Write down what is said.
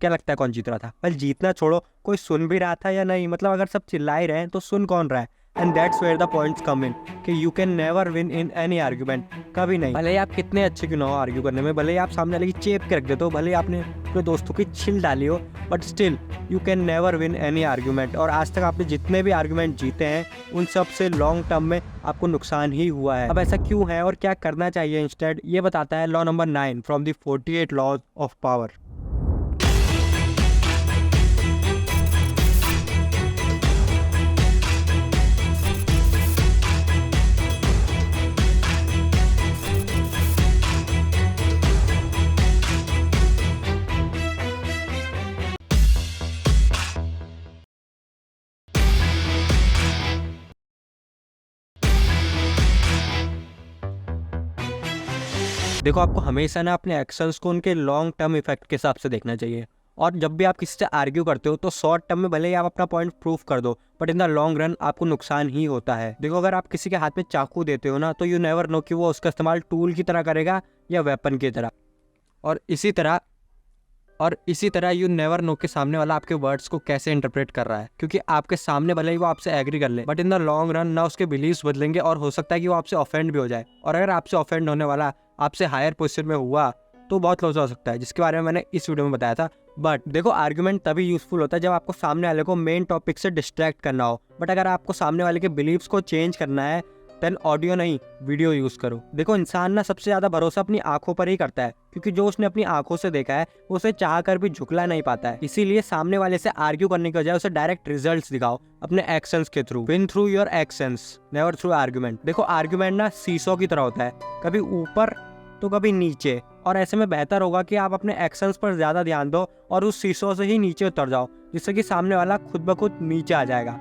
क्या लगता है कौन जीत रहा था? वेल जीतना छोड़ो, कोई सुन भी रहा था या नहीं? मतलब अगर सब चिल्ला ही रहे हैं तो सुन कौन रहा है? And that's where the points come in कि you can never win in any argument, कभी नहीं। भले ही आप कितने अच्छे क्यों ना हो आर्ग्यू करने में, भले ही आप सामने वाले की चेप के रख देते हो, भले ही आपने अपने दोस्तों की छिल डाली हो, but still you can never win any argument. और आज तक आपने जितने भी आर्ग्यूमेंट जीते हैं उन सब से लॉन्ग टर्म में आपको नुकसान ही हुआ है। अब ऐसा क्यों है और क्या करना चाहिए इंस्टेड, ये बताता है law number 9 from the 48 laws of power. देखो, आपको हमेशा ना अपने एक्शंस को उनके लॉन्ग टर्म इफेक्ट के हिसाब से देखना चाहिए। और जब भी आप किसी से आर्ग्यू करते हो तो शॉर्ट टर्म में भले ही आप अपना पॉइंट प्रूव कर दो, but in the long run आपको नुकसान ही होता है। देखो, अगर आप किसी के हाथ में चाकू देते हो ना, तो यू नेवर नो कि वो उसका इस्तेमाल टूल की तरह करेगा या वेपन की तरह। और इसी तरह यू नेवर नो कि सामने वाला आपके वर्ड्स को कैसे इंटरप्रेट कर रहा है, क्योंकि आपके सामने भले ही वो आपसे एग्री कर ले, but in the long run ना उसके बिलीव्स बदलेंगे और हो सकता है कि वो आपसे ऑफेंड भी हो जाए। और अगर आपसे ऑफेंड होने वाला आपसे हायर पोजीशन में हुआ तो बहुत लॉस हो सकता है, जिसके बारे में मैंने इस वीडियो में बताया था। बट देखो, आर्गुमेंट तभी यूजफुल होता है जब आपको सामने वाले को मेन टॉपिक से डिस्ट्रैक्ट करना हो। बट अगर आपको सामने वाले के बिलीव्स को चेंज करना है, देन ऑडियो नहीं वीडियो यूज करो। देखो, इंसान ना सबसे ज्यादा भरोसा अपनी आंखों पर ही करता है, क्योंकि जो उसने अपनी आंखों से देखा है वो उसे चाह कर भी झुकला नहीं पाता है। इसीलिए सामने वाले से आर्ग्यू करने के बजाय उसे डायरेक्ट रिजल्ट्स दिखाओ अपने एक्शंस के through. Win through your actions, never through argument. देखो, आर्ग्यूमेंट ना सीसो की तरह होता है, कभी ऊपर तो कभी नीचे। और ऐसे में बेहतर होगा कि आप अपने एक्शंस पर ज्यादा ध्यान दो और उस सीसो से ही नीचे उतर जाओ, जिससे कि सामने वाला खुद ब खुद नीचे आ जाएगा।